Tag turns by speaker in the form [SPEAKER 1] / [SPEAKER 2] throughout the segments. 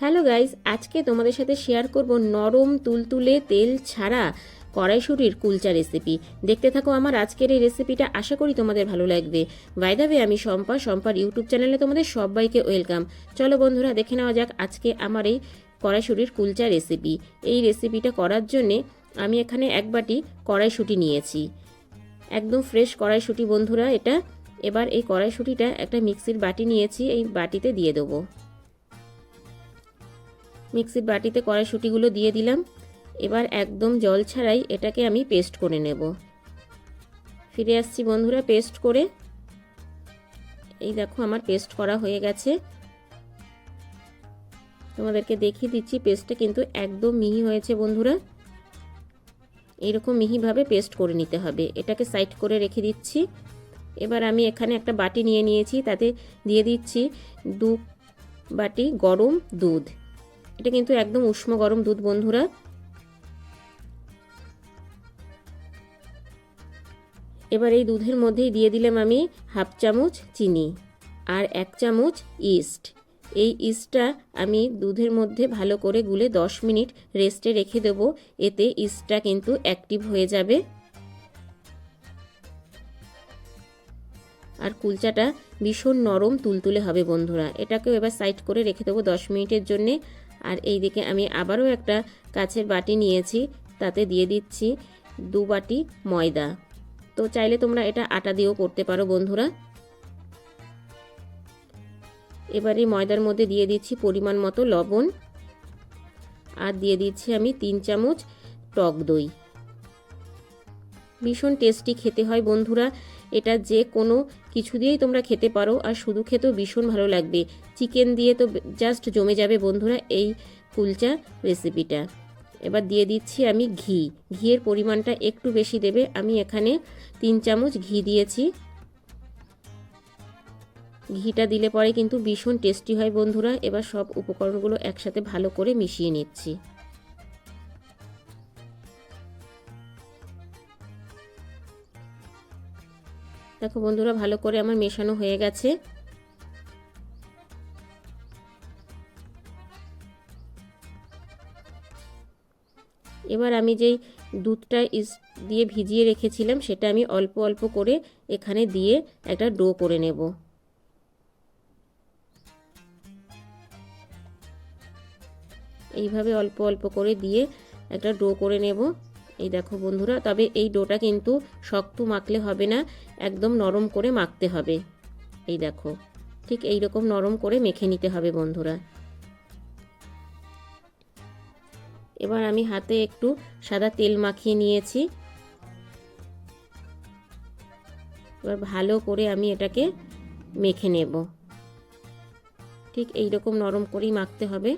[SPEAKER 1] Hello guys, আজকে তোমাদের সাথে শেয়ার করব নরম তুলতুলে তেল ছাড়া কড়াইশুঁটির কুলচা রেসিপি। দেখতে থাকো আমার আজকের এই রেসিপিটা, আশা করি তোমাদের ভালো লাগবে। বাই দ্য ওয়ে, আমি শম্পার ইউটিউব চ্যানেলে তোমাদের সবাইকে ওয়েলকাম। চলো বন্ধুরা, দেখে নেওয়া যাক আজকে আমার এই কড়াইশুঁটির কুলচা রেসিপি। এই রেসিপিটা করার জন্যে আমি এখানে এক বাটি কড়াইশুঁটি নিয়েছি, একদম ফ্রেশ কড়াইশুঁটি বন্ধুরা এটা। এবার এই কড়াইশুঁটিটা একটা মিক্সির বাটি নিয়েছি, এই বাটিতে দিয়ে দেবো। মিক্সির বাটিতে কড়াইশুঁটিগুলো দিয়ে দিলাম। এবার একদম জল ছাড়াই এটাকে আমি পেস্ট করে নেব। ফিরে আসছি বন্ধুরা পেস্ট করে। এই দেখো আমার পেস্ট করা হয়ে গেছে, তোমাদেরকে দেখিয়ে দিচ্ছি। পেস্টটা কিন্তু একদম মিহি হয়েছে বন্ধুরা, এইরকম মিহিভাবে পেস্ট করে নিতে হবে। এটাকে সাইড করে রেখে দিচ্ছি। এবার আমি এখানে একটা বাটি নিয়ে নিয়েছি, তাতে দিয়ে দিচ্ছি 2 বাটি গরম দুধ। এটা কিন্তু একদম উষ্ণ গরম দুধ বন্ধুরা। এবার এই দুধের মধ্যেই দিয়ে দিলাম আমি হাফ চামচ চিনি আর 1 চামচ ইস্ট। এই ইস্টটা আমি দুধের মধ্যে ভালো করে গুলে 10 মিনিট রেস্টে রেখে দেব, এতে ইস্টটা কিন্তু অ্যাক্টিভ হয়ে যাবে আর কুলচাটা ভীষণ নরম তুলতুলে হবে বন্ধুরা। এটাকেও এবার সাইড করে রেখে দেবো 10 মিনিটের জন্যে। আর এই দিকে আমি আবারও একটা কাচের বাটি নিয়েছি, তাতে দিয়ে দিচ্ছি 2 বাটি ময়দা। তো চাইলে তোমরা এটা আটা দিয়েও করতে পারো বন্ধুরা। এবার এই ময়দার মধ্যে দিয়ে দিচ্ছি পরিমাণ মতো লবণ আর দিয়ে দিচ্ছি আমি 3 চামচ টক দই। ভীষণ টেস্টি খেতে হয় বন্ধুরা এটা, যে কোনো কিছু দিয়েই তোমরা খেতে পারো, আর শুধু খেতেও ভীষণ ভালো লাগবে। চিকেন দিয়ে তো জাস্ট জমে যাবে বন্ধুরা এই কুলচা রেসিপিটা। এবার দিয়ে দিচ্ছি আমি ঘিয়ের পরিমাণটা একটু বেশি দেবে। আমি এখানে 3 চামচ ঘি দিয়েছি। ঘিটা দিলে পরে কিন্তু ভীষণ টেস্টি হয় বন্ধুরা। এবার সব উপকরণগুলো একসাথে ভালো করে মিশিয়ে নিচ্ছি। দেখো বন্ধুরা, ভালো করে আমার মেশানো হয়ে গেছে। এবার আমি যেই দুধটা দিয়ে ভিজিয়ে রেখেছিলাম সেটা আমি অল্প অল্প করে এখানে দিয়ে একটা ডো করে নেব। এইভাবে অল্প অল্প করে দিয়ে একটা ডো করে নেব। এই দেখো বন্ধুরা, তবে এই ডোটা কিন্তু শক্ত মাখলে হবে না, একদম নরম করে মাখতে হবে। এই দেখো, ঠিক এই রকম নরম করে মেখে নিতে হবে বন্ধুরা। এবার আমি হাতে একটু সাদা তেল মাখিয়ে নিয়েছি। এবার ভালো করে আমি এটাকে মেখে নেব। ঠিক এই রকম নরম করেই মাখতে হবে।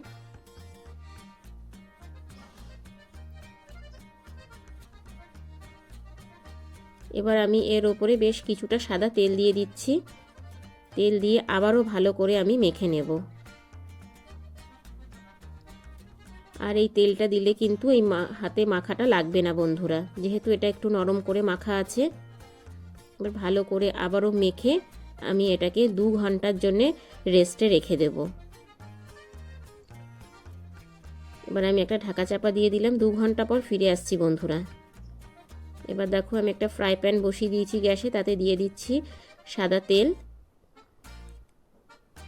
[SPEAKER 1] এবার আমি এর ওপরে বেশ কিছুটা সাদা তেল দিয়ে দিচ্ছি। তেল দিয়ে আবারও ভালো করে আমি মেখে নেব। আর এই তেলটা দিলে কিন্তু এই হাতে মাখাটা লাগবে না বন্ধুরা, যেহেতু এটা একটু নরম করে মাখা আছে। এবার ভালো করে আবারও মেখে আমি এটাকে 2 ঘন্টার জন্যে রেস্টে রেখে দেব। এবার আমি একটা ঢাকা চাপা দিয়ে দিলাম। 2 ঘন্টা পর ফিরে আসছি বন্ধুরা। এবার দেখো আমি একটা ফ্রাই প্যান বসিয়ে দিয়েছি গ্যাসে, তাতে দিয়ে দিচ্ছি সাদা তেল।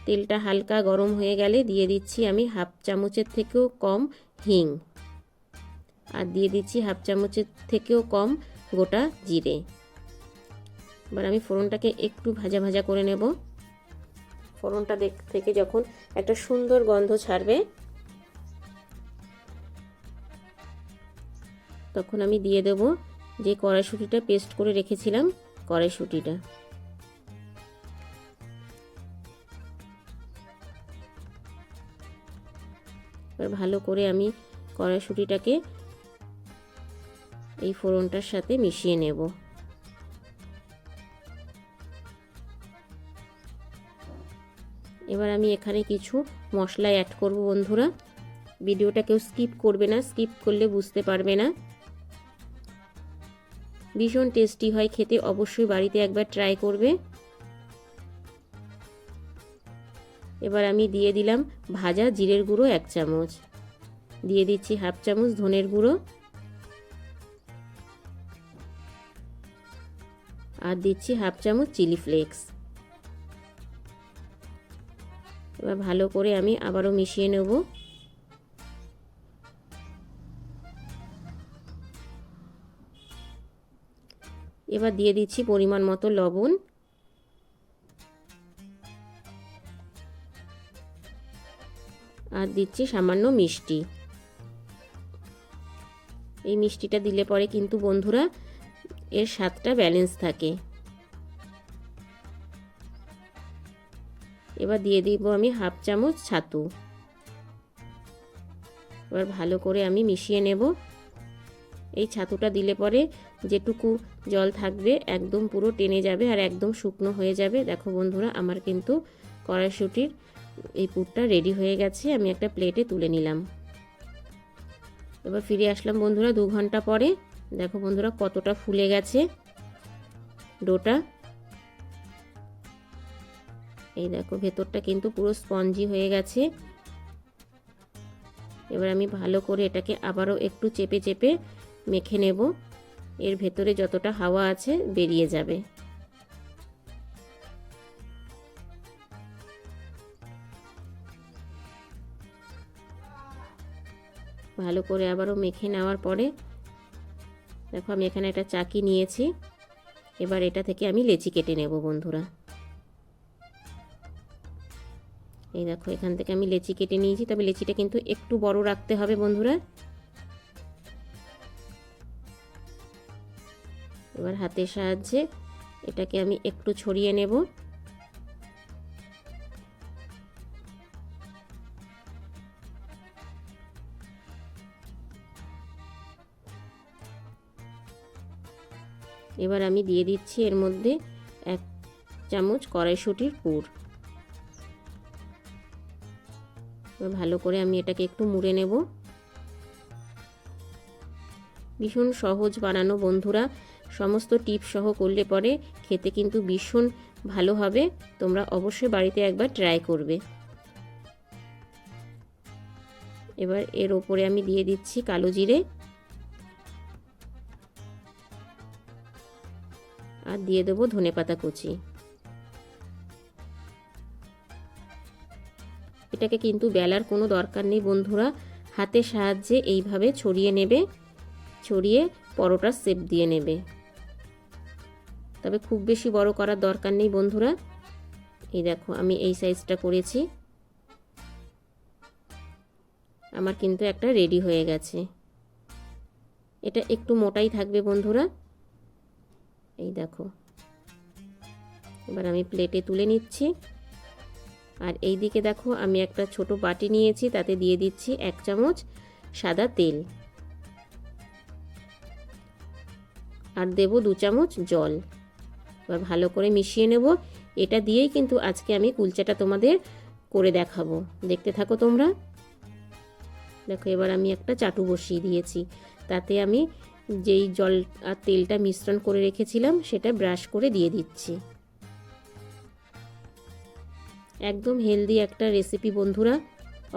[SPEAKER 1] তেলটা হালকা গরম হয়ে গেলে দিয়ে দিচ্ছি আমি হাফ চামচের থেকেও কম হিং আর দিয়ে দিচ্ছি হাফ চামচের থেকেও কম গোটা জিরে। এবার আমি ফোড়নটাকে একটু ভাজা ভাজা করে নেব। ফোড়নটা থেকে যখন একটা সুন্দর গন্ধ ছাড়বে তখন আমি দিয়ে দেব যে কড়াইশুঁটিটা পেস্ট করে রেখেছিলাম কড়াইশুঁটিটা। এবার ভালো করে আমি কড়াইশুঁটিটাকে এই ফোড়নটার সাথে মিশিয়ে নেব। এবার আমি এখানে কিছু মশলা অ্যাড করব বন্ধুরা। ভিডিওটা কেউ স্কিপ করবে না, স্কিপ করলে বুঝতে পারবে না। ভীষণ টেস্টি হয় খেতে, অবশ্যই বাড়িতে একবার ট্রাই করবে। এবার আমি দিয়ে দিলাম ভাজা জিরের গুঁড়ো 1 চামচ, দিয়ে দিচ্ছি হাফ চামচ ধনের গুঁড়ো, আর দিচ্ছি হাফ চামচ চিলি ফ্লেক্স। এবার ভালো করে আমি আবারও মিশিয়ে নেব। এবার দিয়ে দিচ্ছি পরিমাণ মতো লবণ, আর দিচ্ছি সামান্য মিষ্টি। এই মিষ্টিটা দিলে পরে কিন্তু বন্ধুরা এর স্বাদটা ব্যালেন্স থাকে। এবার দিয়ে দিব আমি হাফ চামচ ছাতু। এবার ভালো করে আমি মিশিয়ে নেব। এই ছাতুটা দিলে পরে যেটুকু জল থাকবে একদম পুরো টেনে যাবে আর একদম শুকনো হয়ে যাবে। দেখো বন্ধুরা, আমার কিন্তু কড়াইশুঁটির এই পুরটা রেডি হয়ে গেছে। আমি একটা প্লেটে তুলে নিলাম। এবার ফিরে আসলাম বন্ধুরা 2 ঘন্টা পরে। দেখো বন্ধুরা কতটা ফুলে গেছে ডোটা। এই দেখো ভেতরটা কিন্তু পুরো স্পঞ্জি হয়ে গেছে। এবার আমি ভালো করে এটাকে আবারও একটু চেপে চেপে মেখে নেব। এর ভেতরে যতটা হাওয়া আছে বেরিয়ে যাবে। ভালো করে আবারও মেখে নেওয়ার পরে দেখো আমি এখানে একটা চাকি নিয়েছি। এবার এটা থেকে আমি লেচি কেটে নেব বন্ধুরা। এই দেখো এখান থেকে আমি লেচি কেটে নিয়েছি, তবে লেচিটা কিন্তু একটু বড় রাখতে হবে বন্ধুরা। এবার হাতের সাহায্যে এটাকে আমি একটু ছড়িয়ে নেব। এবার আমি দিয়ে দিচ্ছি এর মধ্যে 1 চামচ কড়াইশুঁটির পুর। এবার ভালো করে আমি এটাকে একটু মুড়ে নেব। ভীষণ সহজ বানানো বন্ধুরা, সমস্ত টিপস সহ করলে পরে খেতে কিন্তু ভীষণ ভালো হবে। তোমরা অবশ্যই বাড়িতে একবার ট্রাই করবে। এবার এর ওপরে আমি দিয়ে দিচ্ছি কালো জিরে, আর দিয়ে দেবো ধনেপাতা কুচি। এটাকে কিন্তু বেলার কোনো দরকার নেই বন্ধুরা, হাতের সাহায্যে এইভাবে ছড়িয়ে নেবে, ছড়িয়ে পরোটার শেপ দিয়ে নেবে। তবে খুব বেশি বড় করার দরকার নেই বন্ধুরা। এই দেখো আমি এই সাইজটা করেছি। আমার কিন্তু একটা রেডি হয়ে গেছে। এটা একটু মোটাই থাকবে বন্ধুরা। এই দেখো এবার আমি প্লেটে তুলে নিচ্ছি। আর এই দিকে দেখো আমি একটা ছোট বাটি নিয়েছি, তাতে দিয়ে দিচ্ছি 1 চামচ সাদা তেল, আর দেব 2 চামচ জল। এবার ভালো করে মিশিয়ে নেব। এটা দিয়েই কিন্তু আজকে আমি কুলচাটা তোমাদের করে দেখাবো, দেখতে থাকো তোমরা। দেখো এবার আমি একটা চাটু বসিয়ে দিয়েছি, তাতে আমি যেই জল আর তেলটা মিশ্রণ করে রেখেছিলাম সেটা ব্রাশ করে দিয়ে দিচ্ছি। একদম হেলদি একটা রেসিপি বন্ধুরা,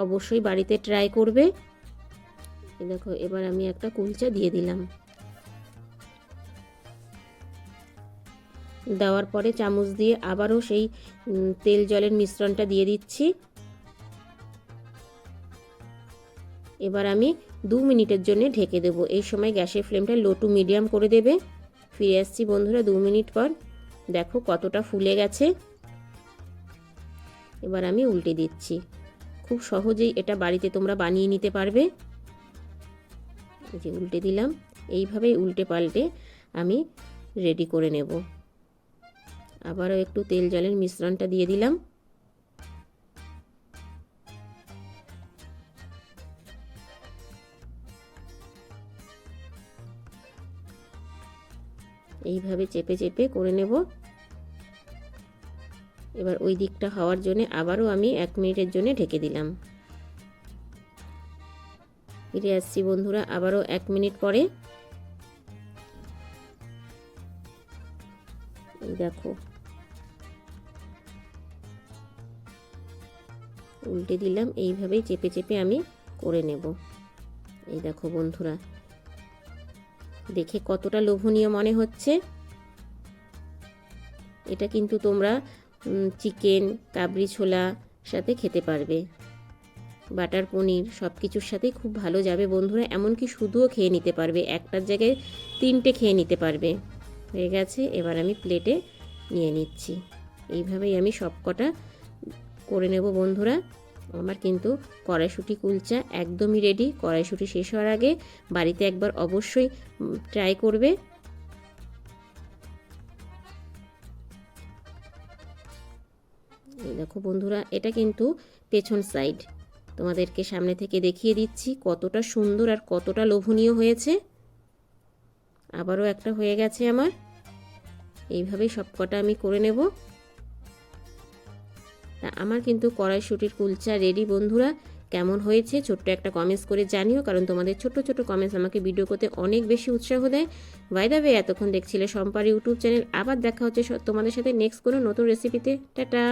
[SPEAKER 1] অবশ্যই বাড়িতে ট্রাই করবে। দেখো এবার আমি একটা কুলচা দিয়ে দিলাম। দেওয়ার পরে চামচ দিয়ে আবারও সেই তেল জলের মিশ্রণটা দিয়ে দিচ্ছি। এবার আমি 2 মিনিটের জন্য ঢেকে দেবো। এই সময় গ্যাসের ফ্লেমটা লো টু মিডিয়াম করে দেবে। ফিরে আসছি বন্ধুরা 2 মিনিট পর। দেখো কতটা ফুলে গেছে। এবার আমি উল্টে দিচ্ছি। খুব সহজেই এটা বাড়িতে তোমরা বানিয়ে নিতে পারবে। এই যে উল্টে দিলাম। এইভাবেই উল্টে পাল্টে আমি রেডি করে নেব। আবারও একটু তেল জলের মিশ্রণটা দিয়ে দিলাম। এইভাবে চেপে চেপে করে নেব। এবার ওই দিকটা হওয়ার জন্য আবারও আমি 1 মিনিটের জন্য ঢেকে দিলাম। ফিরে আসছি বন্ধুরা আবারও 1 মিনিট পরে। এই দেখো উল্টে দিলাম, এইভাবেই চেপে চেপে আমি করে নেব। এই দেখো বন্ধুরা, দেখে কতটা লোভনীয় মনে হচ্ছে। এটা কিন্তু তোমরা চিকেন, কাবরি ছোলা সাথে খেতে পারবে, বাটার পনির সব কিছুর সাথেই খুব ভালো যাবে বন্ধুরা। এমনকি শুধুও খেয়ে নিতে পারবে, একটার জায়গায় 3টে খেয়ে নিতে পারবে। হয়ে গেছে, এবার আমি প্লেটে নিয়ে নিচ্ছি। এইভাবেই আমি সব কটা করে নেব বন্ধুরা। আমার কিন্তু কড়াইশুঁটি কুলচা একদমই রেডি। কড়াইশুঁটি শেষ হওয়ার আগে বাড়িতে একবার অবশ্যই ট্রাই করবে। এই দেখো বন্ধুরা, এটা কিন্তু পেছন সাইড, তোমাদেরকে সামনে থেকে দেখিয়ে দিচ্ছি কতটা সুন্দর আর কতটা লোভনীয় হয়েছে। আবারও একটা হয়ে গেছে আমার। এইভাবেই সব কটা আমি করে নেব। তা আমার কিন্তু কড়াইশুঁটির কুলচা রেডি বন্ধুরা। কেমন হয়েছে ছোট্ট একটা কমেন্টস করে জানিও, কারণ তোমাদের ছোট ছোট কমেন্টস আমাকে ভিডিও করতে অনেক বেশি উৎসাহ দেয়। বাই দ্য ওয়ে, এতক্ষণ দেখছিলে শম্পার ইউটিউব চ্যানেল। আবার দেখা হচ্ছে তোমাদের সাথে নেক্সট কোনো নতুন রেসিপিতে। টাটা।